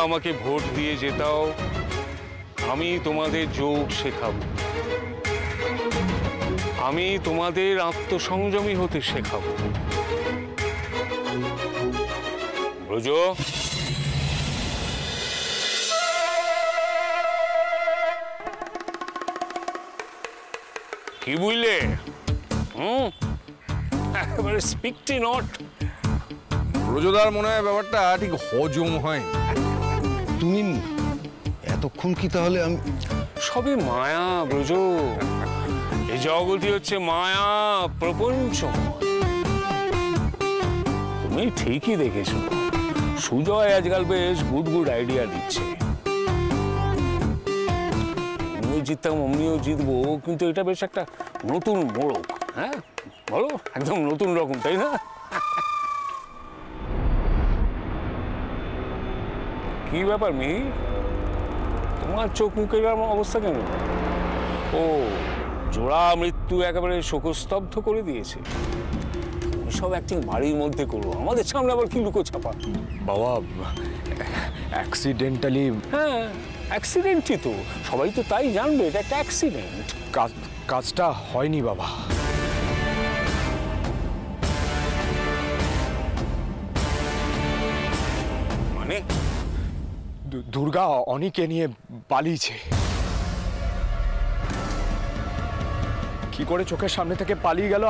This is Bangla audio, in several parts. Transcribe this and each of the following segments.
আমাকে ভোট দিয়ে জেতাও, আমি তোমাদের যোগ শেখাবো, আমি তোমাদের আত্মসংযমী হতে শেখাবো। ব্রজ, কি বুঝলে? একেবারে স্পিকটি নট। ব্রজদার মনে হয় ব্যাপারটা ঠিক হজম হয়। তুমি এতক্ষণ কি তাহলে? আমি সবই মায়া ব্রজ, এই জগৎই হচ্ছে মায়া প্রপঞ্চ। তুমি ঠিকই দেখেছো, সুজয় আজকাল বেশ গুড গুড আইডিয়া দিচ্ছে। আমিও জিততাম, অমনিও জিতবো, কিন্তু এটা বেশ একটা নতুন মোড়ক। হ্যাঁ বলো, একদম নতুন রকম, তাই না? কি ব্যাপার মিহির, তোমার চোখ মুখের অবস্থা কেন? ও, জোড়া মৃত্যু একেবারে শোকস্তব্ধ করে দিয়েছে। সব অ্যাক্টিং বাড়ির মধ্যে করবো, আমাদের সামনে আবার কি লুকো ছাপা? বাবা অ্যাক্সিডেন্টালি। হ্যাঁ অ্যাক্সিডেন্টই তো, সবাই তো তাই জানবে এটা একটা অ্যাক্সিডেন্ট। কাজটা হয়নি বাবা। মানে দুর্গা অনিকে নিয়ে পালিয়েছে। কি করে চোখের সামনে থেকে পালিয়ে গেল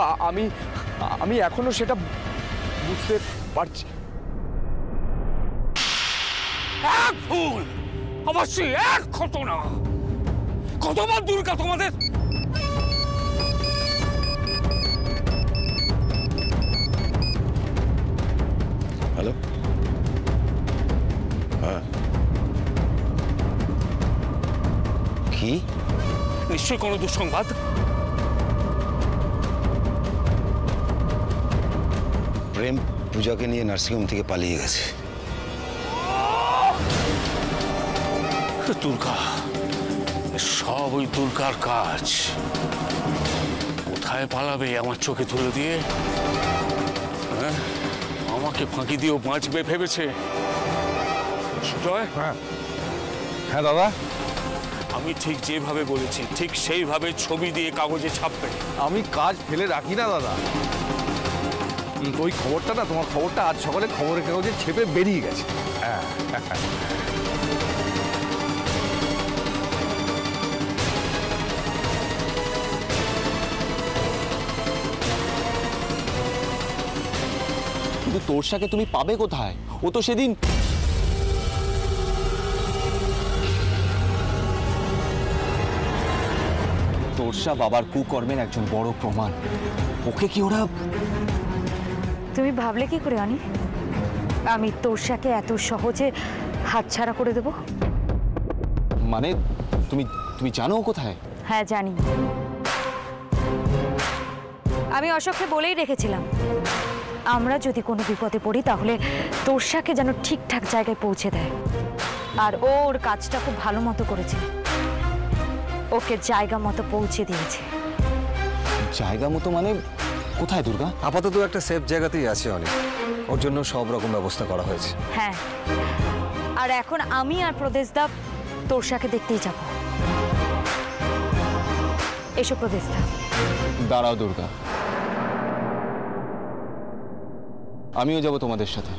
আমি এখনো সেটা বুঝতে পারছি। এক ভুল, অবশ্যই এক ঘটনা। কতবার দুর্গা তোমাদের? হ্যালো, হ্যাঁ কি? নিশ্চয়ই কোনো দুঃসংবাদ। প্রেম পূজাকে নিয়ে নার্সিংহোম থেকে পালিয়ে গেছে। দুর্গা, সব ওই দুর্গার কাজ। কোথায় পালাবে আমার চোখে তুলে দিয়ে? হ্যাঁ, আমাকে ফাঁকি দিয়েও বাঁচবে ভেবেছে। হ্যাঁ হ্যাঁ দাদা, আমি ঠিক যেভাবে বলেছি ঠিক সেইভাবে ছবি দিয়ে কাগজে ছাপবে। আমি কাজ ফেলে রাখি না দাদা। ওই খবরটা না, তোমার খবরটা আজ সকালে খবরের কাগজে ছেপে বেরিয়ে গেছে। হ্যাঁ কিন্তু তোরসাকে তুমি পাবে কোথায়? ও তো সেদিন তোরসা বাবার কুকর্মের একজন বড় প্রমাণ। ওকে কি ওরা? তুমি ভাবলে কি করে অনি আমি তোরসাকে এত সহজে হাতছাড়া করে দেব? মানে তুমি জানো কোথায়? হ্যাঁ জানি। আমি অশোককে বলেই রেখেছিলাম, আমরা যদি কোনো বিপদে পড়ি তাহলে তোরসাকে যেন ঠিকঠাক জায়গায় পৌঁছে দেয়। আর ওর কাজটা খুব ভালো মতো করেছে, ওকে জায়গা মতো পৌঁছে দিয়েছে। জায়গা মতো মানে কোথায় দুর্গা? আপাতত একটা সেফ জায়গাতেই আছে অনেক, ওর জন্য সব রকম ব্যবস্থা করা হয়েছে। হ্যাঁ, আর এখন আমি আর প্রদেশদা তোরসাকে দেখতেই যাব। এসো প্রদেশদা। দাঁড়াও দুর্গা, আমিও যাব তোমাদের সাথে।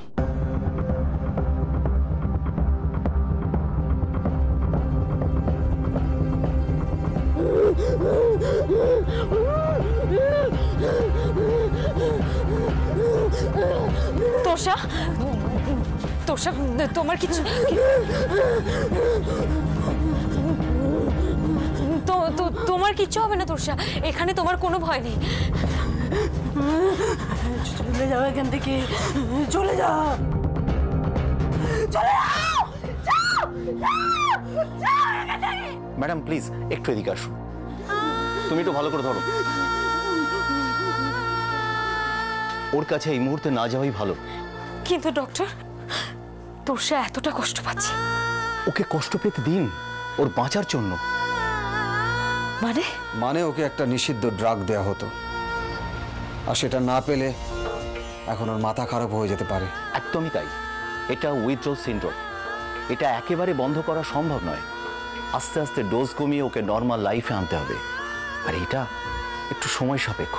তোরসা, তোরসা তোমার কিছু তোমার কিচ্ছু হবে না তোরসা, এখানে তোমার কোনো ভয় নেই। চলে যাও এখান থেকে, চলে যাও, চলে যাও, ম্যাডাম প্লিজ একটু এদিকে আসুন, তুমি একটু ভালো করে ধরো। ওর কাছে এই মুহূর্তে না যাওয়াই ভালো। কিন্তু ডক্টর, তোরসা এতটা কষ্ট পাচ্ছে। ওকে কষ্ট পেতে দিন, ওর বাঁচার জন্য। মানে ওকে একটা নিষিদ্ধ ড্রাগ দেয়া হতো, আর সেটা না পেলে এখন ওর মাথা খারাপ হয়ে যেতে পারে। একদমই তাই, এটা উইথড্রল সিনড্রোম। এটা একেবারে বন্ধ করা সম্ভব নয়। আস্তে আস্তে ডোজ কমিয়ে ওকে নর্মাল লাইফে আনতে হবে, আর এটা একটু সময় সাপেক্ষ।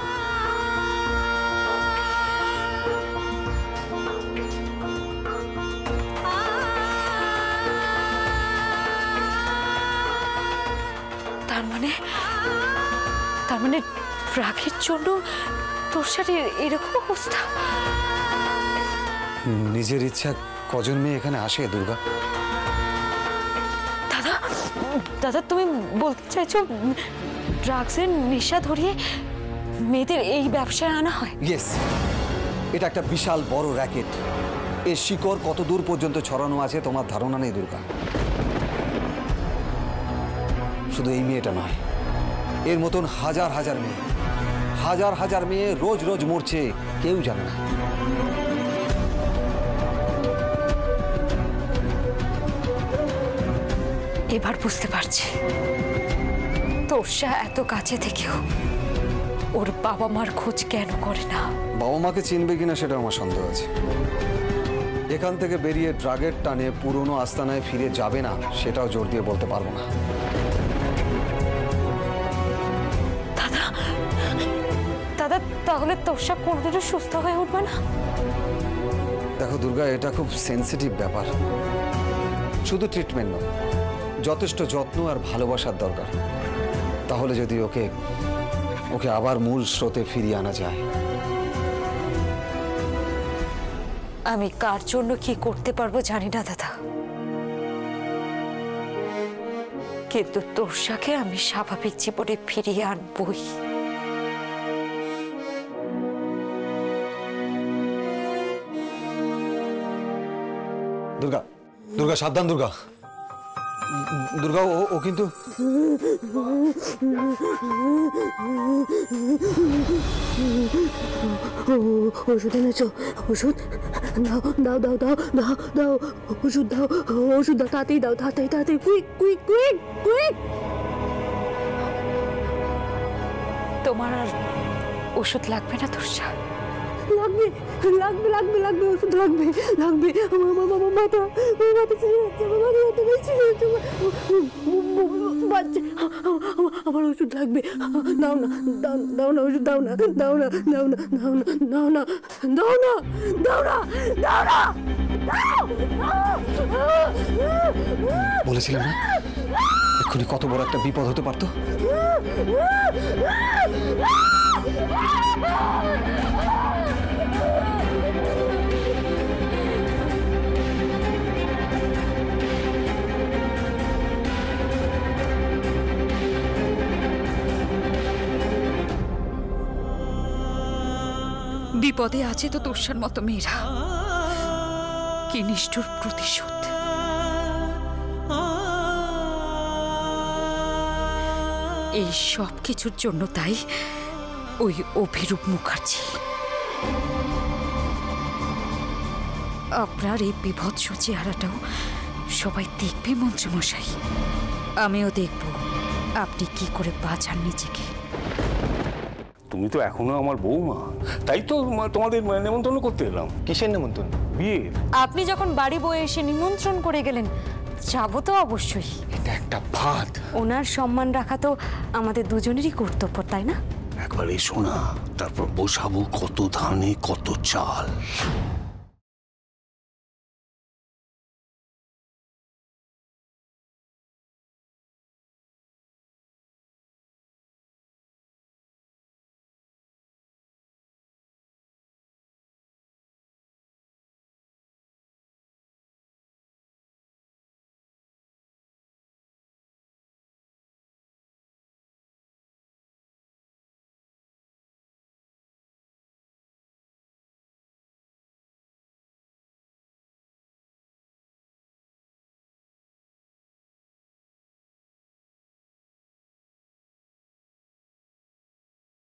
তার মানে রাগের জন্য তোর সাথে এরকম অবস্থা? নিজের ইচ্ছা কজন মেয়ে এখানে আসে দুর্গা? দাদা তুমি বলতে চাইছো ড্রাগসের নেশা ধরিয়ে মেয়েদের এই ব্যবসায় আনা হয়? ইয়েস, এটা একটা বিশাল বড় র্যাকেট। এর শিকড় কত দূর পর্যন্ত ছড়ানো আছে তোমার ধারণা নেই দুর্গা। শুধু এই মেয়েটা নয়, এর মতন হাজার হাজার মেয়ে, হাজার হাজার মেয়ে রোজ রোজ মরছে, কেউ জানে না। এবার বুঝতে পারছি তোরসা এত কাছে থেকেও ওর বাবা মার খোঁজ কেন করে না। বাবা মাকে চিনবে কিনা সেটা আমার সন্দেহ আছে। এখান থেকে বেরিয়ে ড্রাগের টানে পুরনো আস্তানায় ফিরে যাবে না সেটাও জোর দিয়ে বলতে পারবো না। দাদা তাহলে তোরসা কোনদিনও সুস্থ হয়ে উঠবে না? দেখো দুর্গা, এটা খুব সেন্সিটিভ ব্যাপার। শুধু ট্রিটমেন্ট নয়, যথেষ্ট যত্ন আর ভালোবাসার দরকার। তাহলে যদি ওকে আবার মূল স্রোতে ফিরিয়ে আনা যায়। আমি কার জন্য কি করতে পারবো জানি না দাদা, কিন্তু তোরসাকে আমি স্বাভাবিক জীবনে ফিরিয়ে আনবই। দুর্গা, দুর্গা সাবধান দুর্গা। দুর্গা ও কিন্তু ওষুধ এনেছো? ওষুধ দাও দাও দাও দাও দাও দাও, ওষুধ দাও, ওষুধ দাও, তাড়াতাড়ি দাও, তাড়াতাড়ি তাড়াতাড়ি, কুইক কুইক কুইক কুইক। তোমার আর ওষুধ লাগবে না তোরসা? লাগবে লাগবে লাগবে লাগবে, ওষুধ লাগবে লাগবে। আমার মাথা ছিঁড়ে যাচ্ছে, আমার মাথা ছিঁড়ে যাচ্ছে, বাচ্চা, আমার ওষুধ লাগবে। দাও না, দাও না ওষুধ, দাও না, দাও না, দাও না, দাও না, দাও না, দাও না, দাও না, দাও না, বলেছিলাম না এক্ষুনি কত বড় একটা বিপদ হতে পারতো। বিপদে আছে তো তোরসার মতো মেয়েরা, কি নিষ্ঠুর প্রতিশোধ। এই সব কিছুর জন্য তাই ওই অভিরূপ মুখার্জি। আপনার এই বিভৎস চেহারাটাও সবাই দেখবে মন্ত্রীমশাই, আমিও দেখব আপনি কি করে বাঁচান নিজেকে। তুমি তো এখনো আমার বৌমা, তাই তো তোমাদের নেমন্তন্ন করতে এলাম। কিসের নেমন্তন্ন? বিয়ের। আপনি যখন বাড়ি বয়ে এসে নিমন্ত্রণ করে গেলেন, যাবো তো অবশ্যই। এটা একটা ভাত। ওনার সম্মান রাখা তো আমাদের দুজনেরই কর্তব্য, তাই না? একবার এসো না, তারপর বসাবো কত ধানে কত চাল।